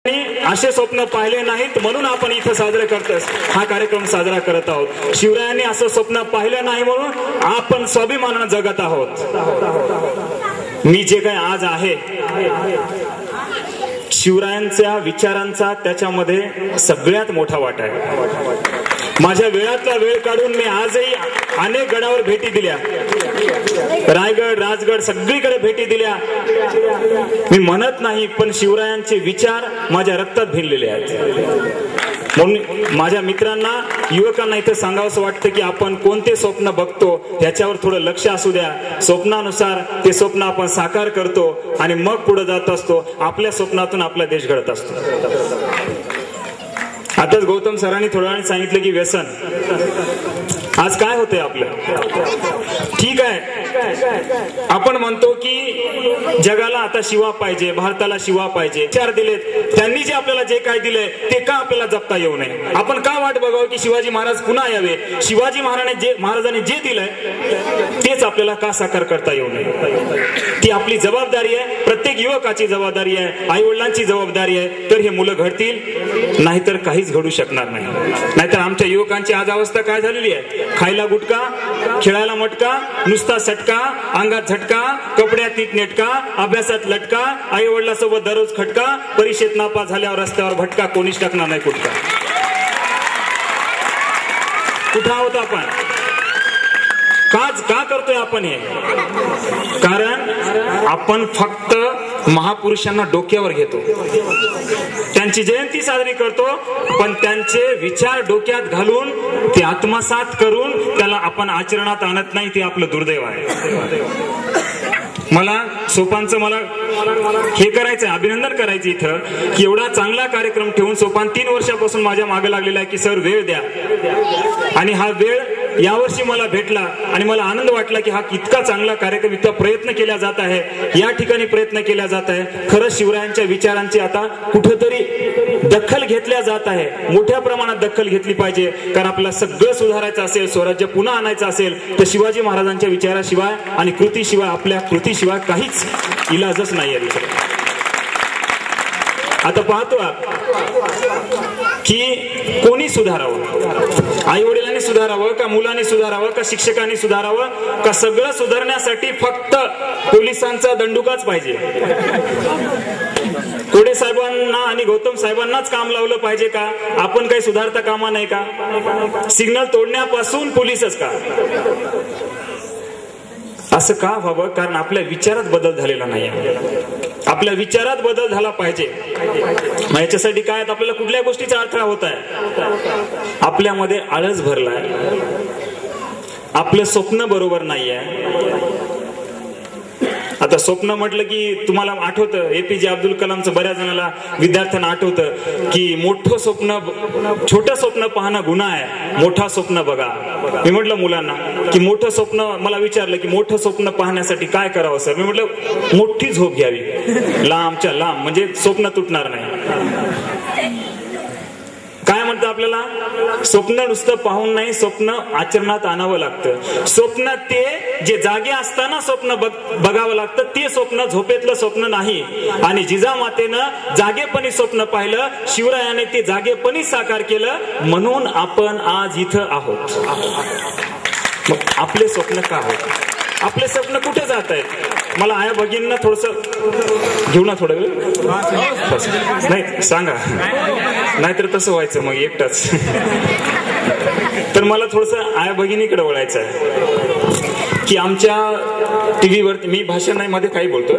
असे स्वप्न पाहिले नाहीत म्हणून आपण इथं साजरे करतोस, हा कार्यक्रम साजरा करत आहोत. शिवरायांनी असं स्वप्न पाहिलं नाही म्हणून आपण स्वाभिमानानं जगत आहोत. मी जे काही आज आहे शिवरायांच्या विचारांचा त्याच्यामध्ये सगळ्यात मोठा वाटा आहे. माझ्या वेळातला वेळ काढून मी आजही अनेक गडावर भेटी दिल्या, रायगड राजगड सगळीकडे भेटी दिल्या. मी म्हणत नाही, पण शिवरायांचे विचार माझ्या रक्तात भिनलेले आहेत. म्हणून माझ्या मित्रांना युवकांना इथं सांगावंसं वाटतं की आपण कोणते स्वप्न बघतो याच्यावर थोडं लक्ष असू द्या. स्वप्नानुसार ते स्वप्न आपण साकार करतो आणि मग पुढे जात असतो. आपल्या स्वप्नातून आपला देश घडत असतो. आताच गौतम सरांनी थोड्या वेळाने सांगितलं की व्यसन आज काय होतंय आपलं. ठीक आहे, आपण म्हणतो की जगाला आता शिवा पाहिजे, भारताला शिवा पाहिजे. विचार दिलेत त्यांनी, जे आपल्याला जे काय दिलंय ते का आपल्याला जपता येऊ नये. आपण का वाट बघावं की शिवाजी महाराज पुन्हा यावे. शिवाजी महाराजांनी जे दिलंय तेच आपल्याला का साकार करता येऊ नये. ती आपली जबाबदारी आहे, प्रत्येक युवकाची जबाबदारी आहे, आई वडिलांची जबाबदारी आहे. तर हे मुलं घडतील, नाहीतर काहीच घडू शकणार नाही. नाहीतर आमच्या युवकांची आज अवस्था काय झालेली आहे. खायला गुटका, खेळायला मटका, नुसता सटका, अंगात झटका, कपड्यात नीटनेटका, अभ्यासात लटका, आई वडिलांसोबत दररोज खटका, परीक्षेत नापास झाल्यावर रस्त्यावर भटका, कोणीच टाकणार नाही कुटका. कुठं आहोत आपण. का करतोय आपण हे. कारण आपण फक्त महापुरुषांना डोक्यावर घेतो, त्यांची जयंती साजरी करतो, पण त्यांचे विचार डोक्यात घालून ते आत्मसात करून त्याला आपण आचरणात आणत नाही. ते आपलं दुर्दैव आहे. मला सोपानचं मला हे करायचंय, अभिनंदन करायचं इथं की एवढा चांगला कार्यक्रम ठेवून सोपान 3 वर्षापासून माझ्या मागे लागलेला आहे की सर वेळ द्या. आणि हा वेळ यावर्षी मला भेटला आणि मला आनंद वाटला की हा इतका चांगला कार्यक्रम, इतका प्रयत्न केला जात आहे, या ठिकाणी प्रयत्न केला जात आहे. खरंच शिवरायांच्या विचारांची आता कुठेतरी दखल घेतल्या जात आहे. मोठ्या प्रमाणात दखल घेतली पाहिजे. कारण आपल्याला सगळं सुधारायचं असेल, स्वराज्य पुन्हा आणायचं असेल तर शिवाजी महाराजांच्या विचाराशिवाय आणि कृतीशिवाय, आपल्या कृतीशिवाय काहीच इलाजच नाही आहे. आता पाहतो की कोणी सुधारावं. आई वडिलांनी सुधारावं का, मुलांनी सुधारावं का, शिक्षकांनी सुधारावं का, सगळं सुधारण्यासाठी फक्त पोलिसांचा दंडुकाच पाहिजे. कोडे साहेबांना आणि गौतम साहेबांनाच काम लावलं पाहिजे का. आपण काही सुधारता कामा नाही का. सिग्नल तोडण्यापासून पोलीसच का. असं का व्हावं. कारण आपल्या विचारात बदल झालेला नाही. आपल्या विचारात बदल झाला पाहिजे. याच्यासाठी काय, आपल्याला कुठल्या गोष्टीचा अडथळा होत आहे. आपल्यामध्ये आळस भरलाय, आपलं स्वप्न बरोबर नाही आहे. आता स्वप्न म्हटलं की तुम्हाला आठवतं एपीजे अब्दुल कलामचं, बऱ्याच जणांना विद्यार्थ्यांना आठवतं की मोठं स्वप्न, छोटं स्वप्न पाहणं गुन्हा आहे, मोठा स्वप्न बघा. मी म्हटलं मुलांना की मोठं स्वप्न, मला विचारलं की मोठं स्वप्न पाहण्यासाठी काय करावं सर. मी म्हटलं मोठी झोप घ्यावी, लांबच्या लांब, म्हणजे स्वप्न तुटणार नाही. काय म्हणतं आपल्याला, स्वप्न नुसतं पाहून नाही, स्वप्न आचरणात आणावं लागतं. स्वप्न ते जे जागे असताना स्वप्न बघावं लागतं, ते स्वप्न झोपेतलं स्वप्न नाही. आणि जिजामातेनं जागेपणी स्वप्न पाहिलं, शिवरायाने ते जागेपणी साकार केलं, म्हणून आपण आज इथं आहोत. मग आपले स्वप्न का होत, आपले स्वप्न कुठे जात आहेत. मला आया भगिनींना थोडस घेऊ ना, थोडं वेळ नाही सांगा, नाहीतर तसं व्हायचं मग एकटाच. तर मला थोडस आया भगिनीकडे वळायचं आहे की आमच्या टीव्हीवरती, मी भाषण नाही मध्ये काही बोलतोय,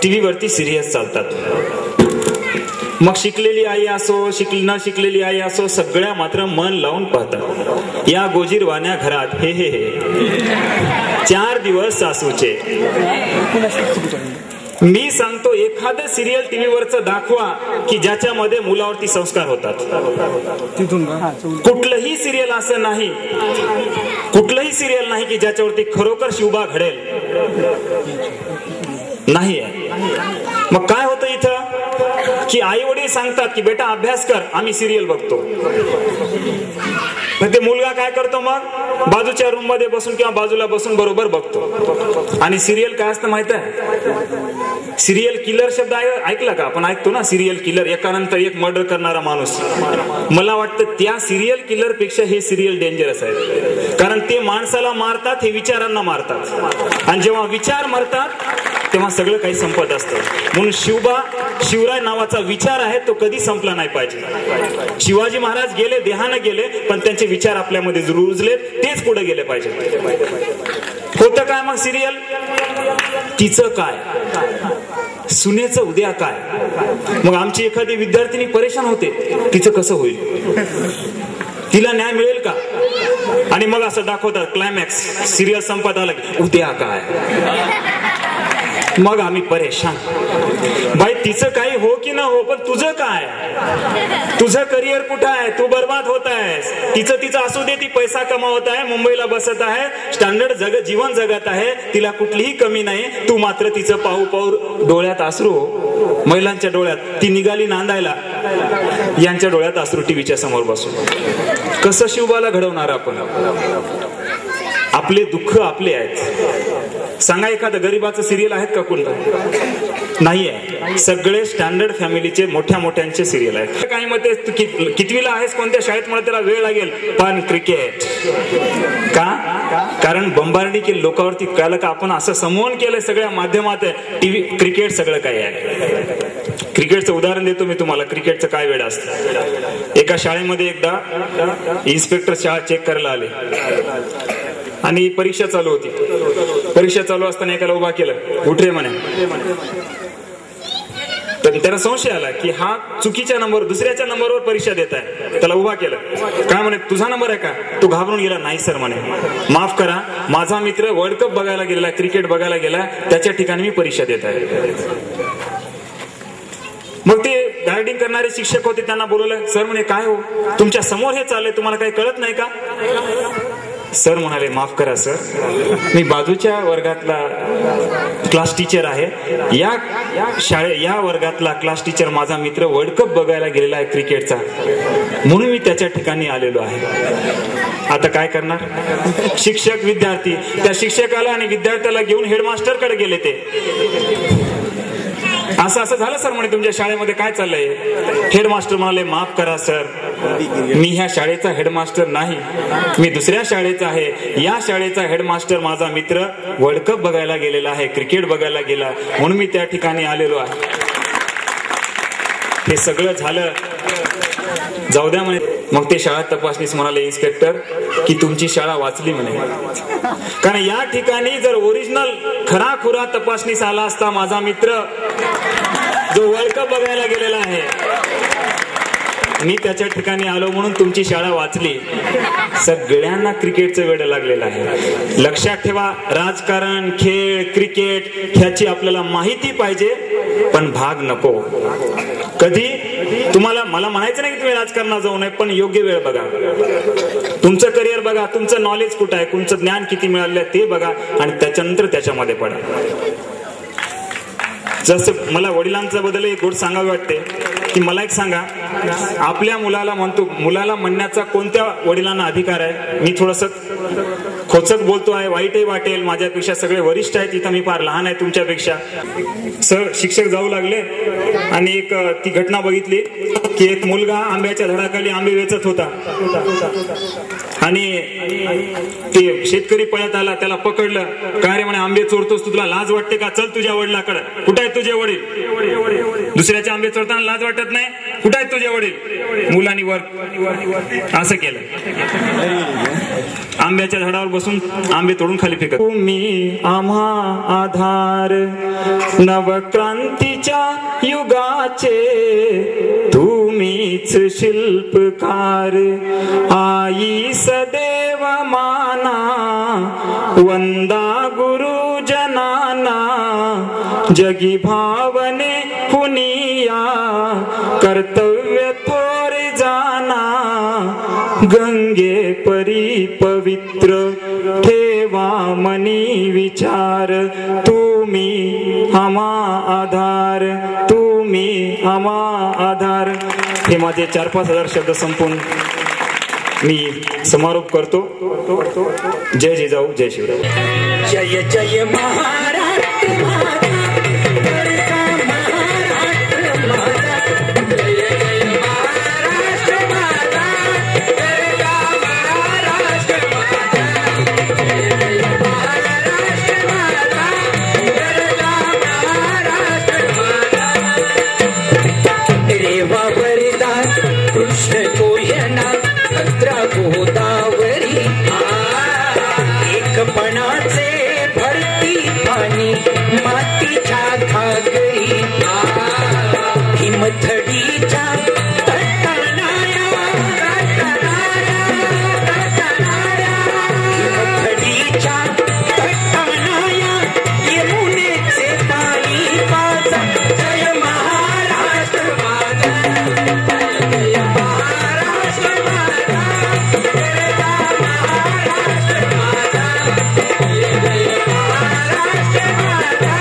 टीव्हीवरती सिरियस चालतात. मग शिकलेली आई असो, न शिकलेली आई असो, सगळ्या मात्र मन लावून पाहतात. या गोजीरवाण्या घरात हे हे हे 4 दिवस सासूचे. मी सांगतो एखादं सिरियल टीव्हीवरचं दाखवा की ज्याच्यामध्ये मुलावरती संस्कार होतात. कुठलंही सिरियल असं नाही, कुठलंही सिरियल नाही की ज्याच्यावरती खरोखर शिवबा घडेल, नाही आहे. मग काय होतं इथं, की आई वडील सांगतात की बेटा अभ्यास कर, आम्ही सिरियल बघतो. ते मुलगा काय करतो, मग बाजूच्या रूम मध्ये बसून किंवा बाजूला बसून बरोबर बघतो. आणि सिरियल काय असतं माहित आहे? सिरियल किलर शब्द ऐकला का? आपण ऐकतो ना सिरियल किलर, एकानंतर एक मर्डर करणारा माणूस. मला वाटतं त्या सिरियल किलर पेक्षा हे सिरियल डेंजरस आहे. कारण ते माणसाला मारतात, हे विचारांना मारतात. आणि जेव्हा विचार मरतात तेव्हा सगळं काही संपत असतं. म्हणून शिवराय नावाचा विचार आहे तो कधी संपला नाही पाहिजे. शिवाजी महाराज गेले, देहाने गेले, पण त्यांचे विचार आपल्यामध्ये रुजले, तेच पुढे गेले पाहिजे. होतं काय मग सिरियल? तिचं काय, सुनेचं उद्या काय. मग आमची एखादी विद्यार्थिनी परेशान होते, तिचं कसं होईल, तिला न्याय मिळेल का? आणि मग असं दाखवतात क्लायमॅक्स, सिरियल संपत आला की उद्या काय. मग आम्ही परेशान. बाई तिचं काही हो की न हो, पण तुझं काय, तुझं करिअर कुठं आहे, तू बर्बाद होत आहेस. तिचं असू दे, ती पैसा कमावत आहे, मुंबईला बसत आहे, स्टँडर्ड जीवन जगत आहे, तिला कुठलीही कमी नाही. तू मात्र तिचं पाहू पाहू डोळ्यात अश्रू, महिलांच्या डोळ्यात. ती निघाली नांदायला, यांच्या डोळ्यात अश्रू टीव्हीच्या समोर बसून. कसं शिवबाला घडवणार आपण? आपले दुःख आपले आहेत. सांगा एखादं गरीबाचं सिरियल आहेत का? कोणतं नाही आहे. सगळे स्टँडर्ड फॅमिलीचे मोठ्या मोठ्यांचे सिरियल आहेत. काही मते कितवीला आहेस, कोणत्या शाळेत, मला त्याला वेळ लागेल, पण क्रिकेट का? कारण बंबार्डी केली लोकांवरती. कळलं का? आपण असं समोन केलंय सगळ्या माध्यमात, टीव्ही, क्रिकेट सगळं काही आहे. क्रिकेटचं उदाहरण देतो मी तुम्हाला. क्रिकेटचं काय वेळ असतं. एका शाळेमध्ये एकदा इन्स्पेक्टर शाळा चेक करायला आले आणि परीक्षा चालू होती. परीक्षा चालू असताना एकाला उभा केलं, उठ रे म्हणे. तर त्याला संशय आला की हा चुकीच्या नंबर, दुसऱ्याच्या नंबरवर परीक्षा देत आहे. त्याला उभा केलं. काय म्हणे, तुझा नंबर आहे का? तो घाबरून गेला, नाही सर म्हणे, माफ करा, माझा मित्र वर्ल्ड कप बघायला गेला, क्रिकेट बघायला गेला, त्याच्या ठिकाणी मी परीक्षा देत आहे. मग ते गार्डिंग करणारे शिक्षक होते, त्यांना बोलवलं. सर म्हणे, काय हो, तुमच्या समोर हे चाललंय, तुम्हाला काही कळत नाही का? सर म्हणाले, माफ करा सर, मी बाजूच्या वर्गातला क्लास टीचर आहे. या वर्गातला क्लास टीचर माझा मित्र वर्ल्ड कप बघायला गेलेला आहे क्रिकेटचा, म्हणून मी त्याच्या ठिकाणी आलेलो आहे. आता काय करणार? शिक्षक विद्यार्थी, त्या शिक्षकाला आणि विद्यार्थ्याला घेऊन हेडमास्टरकडे गेले. ते असं झालं सर म्हणे, तुमच्या शाळेमध्ये काय चाललंय? हेडमास्टर म्हणाले, माफ करा सर, मी ह्या शाळेचा हेडमास्टर नाही, मी दुसऱ्या शाळेचा आहे. या शाळेचा हेडमास्टर माझा मित्र वर्ल्ड कप बघायला गेलेला आहे, क्रिकेट बघायला गेला, म्हणून मी त्या ठिकाणी आलेलो आहे. हे सगळं झालं, जाऊ द्या म्हणे. मग ते शाळा तपासणीस म्हणाले, इन्स्पेक्टर, की तुमची शाळा वाचली म्हणे. कारण या ठिकाणी जर ओरिजिनल खराखुरा तपासणीस आला असता माझा मित्र जो वर्ल्ड कप बघायला गेलेला आहे, मी त्याच्या ठिकाणी आलो म्हणून तुमची शाळा वाचली. सगळ्यांना क्रिकेटचं वेड लागलेलं आहे. लक्षात ठेवा, राजकारण, खेळ, क्रिकेट ह्याची आपल्याला माहिती पाहिजे, पण भाग नको. कधी तुम्हाला, मला म्हणायचं नाही की तुम्ही राजकारणात जाऊ नये, पण योग्य वेळ बघा. तुमचं करिअर बघा, तुमचं नॉलेज कुठं आहे, तुमचं ज्ञान किती मिळालं ते बघा, आणि त्याच्यानंतर त्याच्यामध्ये पडा. जसं मला वडिलांचा बद्दल एक गोष्ट सांगावी वाटते की मला एक सांगा, आपल्या मुलाला म्हणतो, मुलाला म्हणण्याचा कोणत्या वडिलांना अधिकार आहे? मी थोडस खोचक बोलतो आहे, वाईटही वाटेल, माझ्यापेक्षा सगळे वरिष्ठ आहेत, इथं मी फार लहान आहे तुमच्यापेक्षा. सर शिक्षक जाऊ लागले आणि एक ती घटना बघितली की एक मुलगा आंब्याच्या झाडाखाली आंबे वेचत होता आणि ते शेतकरी पळत आला, त्याला पकडलं. काय रे म्हणे, आंबे चोरतोस, तुला लाज वाटते का? चल तुझ्या वडिलाकडे. कुठे आहेत तुझे वडील? दुसऱ्याचे आंबे चोरताना लाज वाटत नाही? कुठे आहेत तुझे वडील? मुलांनी वर असं केलं, आंब्याच्या झाडावर बसून आंबे तोडून खाली फेकत. तुम्ही आम्हा आधार नवक्रांतीच्या युगाचे, तुम्हीच शिल्पकार, आई सदैव माना, वंदा गुरुजनाना, जगी भावने हुनिया, कर्तव्य थोर जाना, गंगे परी पवित्र, ठेवा मनी विचार, तुम्ही आम्हा आधार, तुम्ही आम्हा आधार. हे माझे 4-5 हजार शब्द संपून मी समारोप करतो. जय जिजाऊ, जय शिवराय. जय जय महाराष्ट्र माझा, गरजा महाराष्ट्र माझा. जय जय महाराष्ट्र माझा, गरजा महाराष्ट्र माझा. जय जय महाराष्ट्र माझा, गरजा महाराष्ट्र माझा. रेवा वरदान कृष्ण कोयना भद्रा गोदावरी, एकपणाचे भरती पाणी मातीच्या घागरी. हिमथडीच्या हिमथडीच्या तटाणाया यमुनेचे पाणी पाजा. जय महाराष्ट्र माझा, जय महाराष्ट्र माझा, गरजा महाराष्ट्र माझा. जय जय महाराष्ट्र माझा,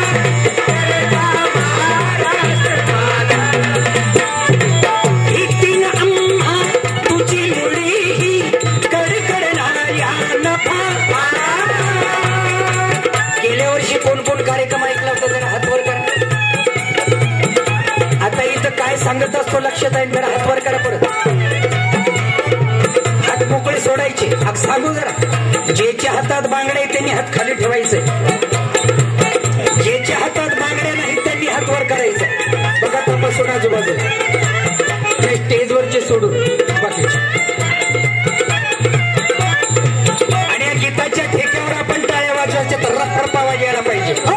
गरजा महाराष्ट्र माझा. इतीन अम्मा तुझी मुळी ही कडकडणाऱ्या नफा. गेल्या वर्षी कोण कोण कार्यक्रम ऐकला होता जरा हात वर करा. आता इथं काय सांगत असतो लक्षात आहे, जरा हात वर करा. परत हात मोकळे सोडायचे. सांगू जरा, ज्याच्या हातात बांगड्या आहेत त्यांनी हात खाली ठेवायचे, ज्याच्या हातात बांगड्या नाहीत त्यांनी हात वर करायचं. बघा तपासून आजूबाजूला स्टेजवरचे सोडून बाकीचे. आणि या गीताच्या ठेक्यावर आपण टाळ्या वाजवायच्या, तर रप्पा आवाज यायला पाहिजे. हो